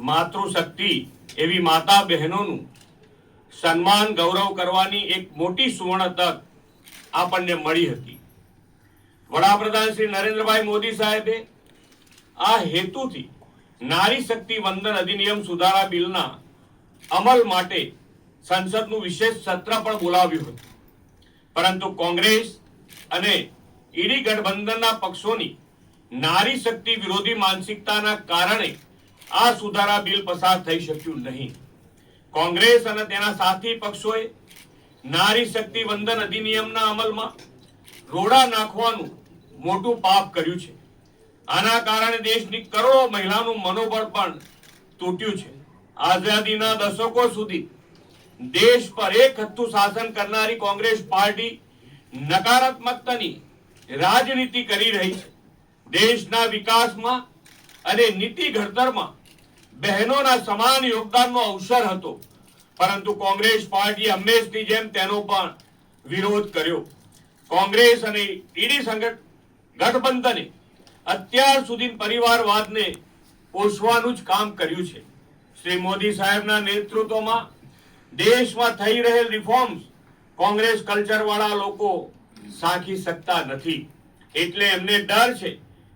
માતૃશક્તિ એવી માતા બહેનોનું સન્માન ગૌરવ કરવાની એક મોટી સુવર્ણ તક આપણને મળી હતી. વડાપ્રધાન શ્રી નરેન્દ્રભાઈ મોદી સાહેબે આ હેતુથી નારી શક્તિ વંદન અધિનિયમ સુધારા બિલના અમલ માટે સંસદનું વિશેષ સત્ર પણ બોલાવ્યું હતું. પરંતુ કોંગ્રેસ અને ઈડી ગઠબંધનના પક્ષોની નારી શક્તિ વિરોધી માનસિકતાના કારણે આ સુધારા બિલ પસાર થઈ શક્યું નહીં. કોંગ્રેસ અને તેના સાથી પક્ષોએ નારી શક્તિ વંદન અધિનિયમના અમલમાં રોડા નાખવાનું મોટું પાપ કર્યું છે. આના કારણે દેશની કરોડો મહિલાનું મનોબળ પણ તૂટ્યું છે. આઝાદીના દશકો સુધી દેશ પર એક હથ્થું શાસન કરનારી કોંગ્રેસ પાર્ટી નકારાત્મકતાની રાજનીતિ કરી રહી છે. દેશના વિકાસમાં અને નીતિ ઘડતરમાં બહેનોના સમાન યોગદાનનો અવસર હતો, પરંતુ કોંગ્રેસ પાર્ટીએ હંમેશની જેમ તેનો પણ વિરોધ કર્યો. કોંગ્રેસ અને ઈડી ગઠબંધને અત્યાર સુધી પરિવારવાદને પોષવાનું જ કામ કર્યું છે. શ્રી મોદી સાહેબના નેતૃત્વમાં દેશમાં થઈ રહેલ રિફોર્મ્સ કોંગ્રેસ કલ્ચર વાળા લોકો સાંખી શકતા નથી. એટલે એમને ડર છે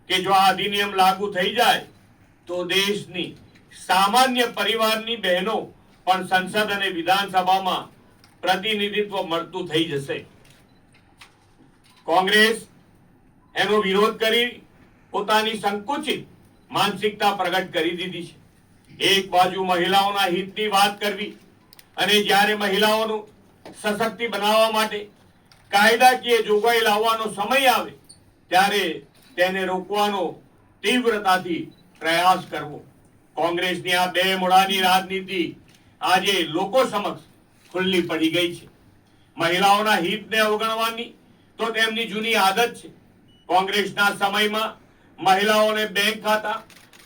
કે જો આ અધિનિયમ લાગુ થઈ જાય તો દેશની સામાન્ય પરિવારની બહેનો પણ સંસદ અને વિધાનસભામાં પ્રતિનિધિત્વ મળતું થઈ જશે. કોંગ્રેસ એનો વિરોધ કરી પોતાની સંકુચિત માનસિકતા પ્રગટ કરી દીધી છે. એક બાજુ મહિલાઓના હિતની વાત કરવી અને જ્યારે મહિલાઓનું સશક્તિ બનાવવા માટે કાયદાકીય જોગવાઈ લાવવાનો સમય આવે ત્યારે તેને રોકવાનો તીવ્રતાથી પ્રયાસ કરવો. કોંગ્રેસની આ બે મોડાની રાજનીતિ આજે લોકો સમક્ષ ખુલ્લી પડી ગઈ છે. મહિલાઓના હિતને અવગણવાની તો તેમની જૂની આદત છે. કોંગ્રેસના સમયમાં મહિલાઓને બેંક ખાતા,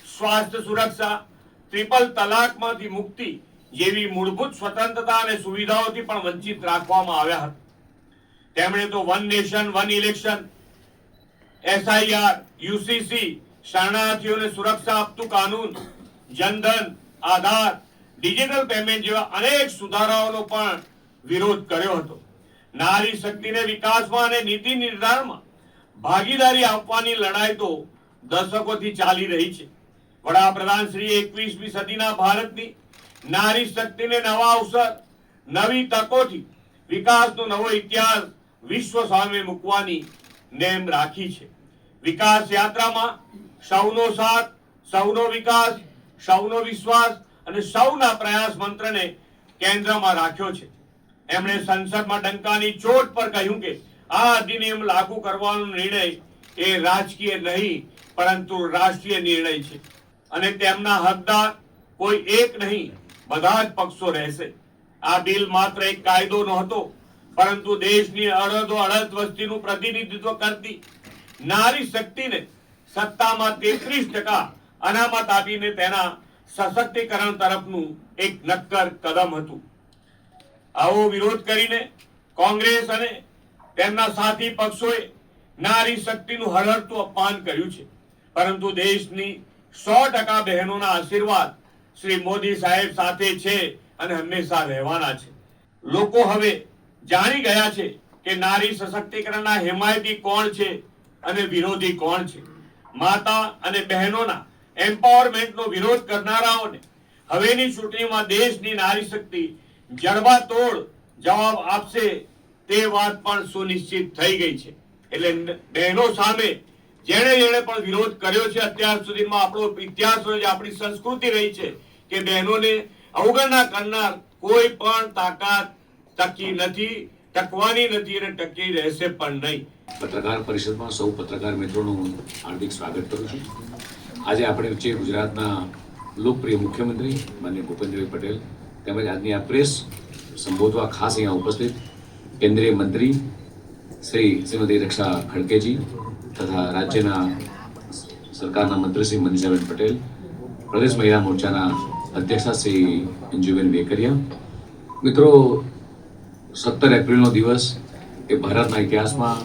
સ્વાસ્થ્ય સુરક્ષા, ટ્રિપલ તલાકમાંથી મુક્તિ જેવી મૂળભૂત સ્વતંત્રતા અને સુવિધાઓથી પણ વંચિત રાખવામાં આવ્યા હતા. તેમણે તો one nation one election, SIR, UCC, શરણાર્થીઓને સુરક્ષા આપતું કાનૂન, જનધન, આધાર, ડિજિટલ પેમેન્ટ જેવા અનેક સુધારાઓનો પણ વિરોધ કર્યો હતો. નારી શક્તિને વિકાસમાં અને નીતિ નિર્ધારણમાં ભાગીદારી આપવાની લડાઈ તો દશકોથી ચાલી રહી છે. વડાપ્રધાન શ્રી 21મી સદીના ભારતની નારી શક્તિને નવા અવસર, નવી તકોથી વિકાસનો નવો ઇતિહાસ વિશ્વ સામે મૂકવાની નેમ રાખી છે. વિકાસ યાત્રામાં સૌનો સાથ, સૌનો વિકાસ, સૌનો વિશ્વાસ અને સૌના પ્રયાસ મંત્રને કેન્દ્રમાં રાખ્યો છે. એમણે સંસદમાં ડંકાની ચોટ પર કહ્યું કે આ અધિનિયમ લાગુ કરવાનો નિર્ણય એ રાજકીય નહીં પરંતુ રાષ્ટ્રીય નિર્ણય છે અને તેમના હકદાર કોઈ એક નહીં, બધા જ પક્ષો રહેશે. આ બિલ માત્ર એક કાયદો નહોતો, પરંતુ દેશની અડધો અડધ વસ્તીનું પ્રતિનિધિત્વ કરતી નારી શક્તિને સત્તામાં 33% અનામત આપીને તેના સશક્તિકરણ તરફનું એક નક્કર કદમ હતું. આવો વિરોધ કરીને કોંગ્રેસ અને તેમના સાથી પક્ષોએ નારી શક્તિનું હળહળતું અપમાન કર્યું છે. પરંતુ દેશની 100% બહેનોના આશીર્વાદ શ્રી મોદી સાહેબ સાથે છે અને હંમેશા રહેવાના છે. લોકો હવે જાણી ગયા છે કે નારી સશક્તિકરણના હિમાયતી કોણ છે અને વિરોધી કોણ છે. માતા અને બહેનોના એમ્પાવરમેન્ટનો વિરોધ કરનારાઓને હવેની ચૂંટણીમાં દેશની નારી શક્તિ જડબાતોડ જવાબ આપશે તે વાત પણ સુનિશ્ચિત થઈ ગઈ છે. એટલે બહેનો સામે જેણે પણ વિરોધ કર્યો છે, અત્યાર સુધીમાં આપણો ઇતિહાસ હોય, આપણી સંસ્કૃતિ રહી છે કે બહેનોને અવગણના કરનાર કોઈ પણ તાકાત ટકી નથી, ટકવાની નથી અને ટકી રહેશે પણ નહીં. પત્રકાર પરિષદમાં સૌ પત્રકાર મિત્રોનું હાર્દિક સ્વાગત કરું છું. આજે આપણે વચ્ચે ગુજરાતના લોકપ્રિય મુખ્યમંત્રી માનનીય ભૂપેન્દ્રભાઈ પટેલ તેમજ આજની આ પ્રેસ સંબોધવા ખાસ અહીંયા ઉપસ્થિત કેન્દ્રીય મંત્રી શ્રીમતી રક્ષા ખડગેજી તથા રાજ્યના સરકારના મંત્રી શ્રી મનીષાબેન પટેલ, પ્રદેશ મહિલા મોરચાના અધ્યક્ષા શ્રી અંજુબેન વેકરિયા. મિત્રો, 17 એપ્રિલનો દિવસ એ ભારતના ઇતિહાસમાં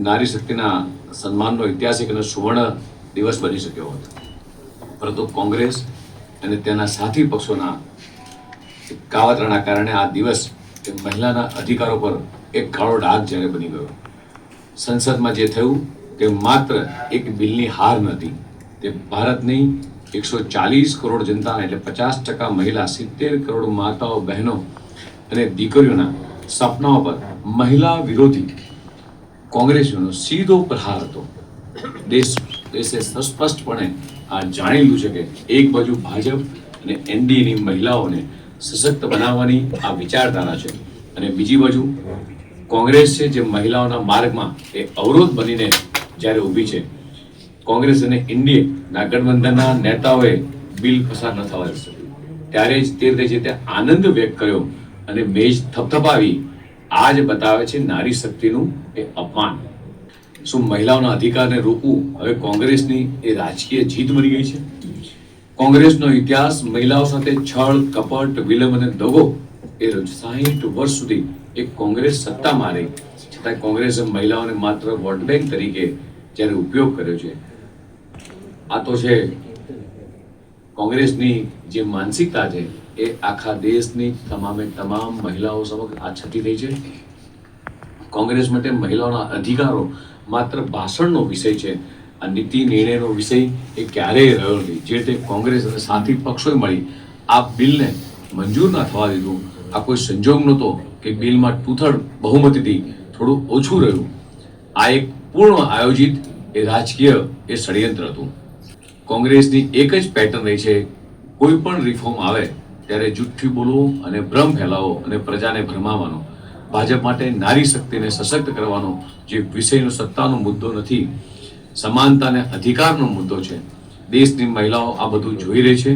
નારી શક્તિના સન્માનનો ઐતિહાસિક અને સુવર્ણ દિવસ બની શક્યો હતો. પરંતુ કોંગ્રેસ અને તેના સાથી પક્ષોના કાવતરાના કારણે આ દિવસ એ મહિલાના અધિકારો પર એક કાળો ડાઘ જ્યારે બની ગયો. સંસદમાં જે થયું તે માત્ર એક બિલની હાર નથી, તે ભારતની 140 કરોડ જનતા એટલે 50% મહિલા, 70 કરોડ માતાઓ, બહેનો અને દીકરીઓના સપનાઓ પર મહિલા વિરોધી કોંગ્રેસીઓનો સીધો પ્રહાર હતો. દેશે સ્પષ્ટપણે આ જાણેલું છે કે એક બાજુ ભાજપ અને એનડીએની મહિલાઓને સશક્ત બનાવવાની આ વિચારધારા છે અને બીજી બાજુ કોંગ્રેસ છે જે મહિલાઓના માર્ગમાં એ અવરોધ બનીને જ્યારે ઊભી છે. કોંગ્રેસ અને એનડીએના ગઠબંધનના નેતાઓએ બિલ પસાર ન થવા દીધું. ત્યારે જ તે રીતે તે આનંદ વ્યક્ત કર્યો અને મેજ થપથપાવી. આ જ બતાવે છે નારી શક્તિનું એ અપમાન. શું મહિલાઓના અધિકારને રોકવું હવે કોંગ્રેસની એ રાજકીય જીત બની ગઈ છે? કોંગ્રેસનો ઇતિહાસ મહિલાઓ સાથે છળ, કપટ, વિલંબ અને દગો એ 60 વર્ષ સુધી એક કોંગ્રેસ સત્તામાં રહી, છતાં કોંગ્રેસે મહિલાઓને માત્ર વોટ બેંક તરીકે જ્યારે ઉપયોગ કર્યો છે. આ તો છે કોંગ્રેસની જે માનસિકતા છે એ આખા દેશની તમામે તમામ મહિલાઓ સમક્ષ આ છતી થઈ છે. કોંગ્રેસ માટે મહિલાઓના અધિકારો માત્ર ભાષણનો વિષય છે, આ નીતિ નિર્ણયનો વિષય એ ક્યારેય રહ્યો નથી. જે તે કોંગ્રેસ અને સાથી પક્ષોએ મળી આ બિલને મંજૂર ના થવા દીધું. આ કોઈ સંજોગ નહોતો કે બિલમાં 2/3 બહુમતીથી થોડું ઓછું રહ્યું. આ એક પૂર્ણ આયોજિત એ રાજકીય એ ષડયંત્ર હતું. કોંગ્રેસની એક જ પેટર્ન રહી છે, કોઈ પણ રિફોર્મ આવે ત્યારે જુઠ્ઠી બોલવો અને ભ્રમ ફેલાવો અને પ્રજાને ભ્રમાવવાનો. ભાજપ માટે નારી શક્તિને સશક્ત કરવાનો જે વિષયનો સત્તાનો મુદ્દો નથી, સમાનતા અને અધિકારનો મુદ્દો છે. દેશની મહિલાઓ આ બધું જોઈ રહી છે.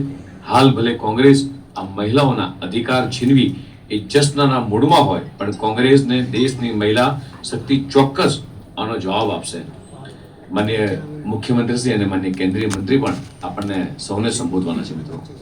હાલ ભલે કોંગ્રેસ આ મહિલાઓના અધિકાર છીનવી એ જશ્નના મૂડમાં હોય, પણ કોંગ્રેસને દેશની મહિલા શક્તિ ચોક્કસ આનો જવાબ આપશે. માનનીય મુખ્યમંત્રીશ્રી અને માનનીય કેન્દ્રીય મંત્રી પણ આપણને સૌને સંબોધવાના છે મિત્રો.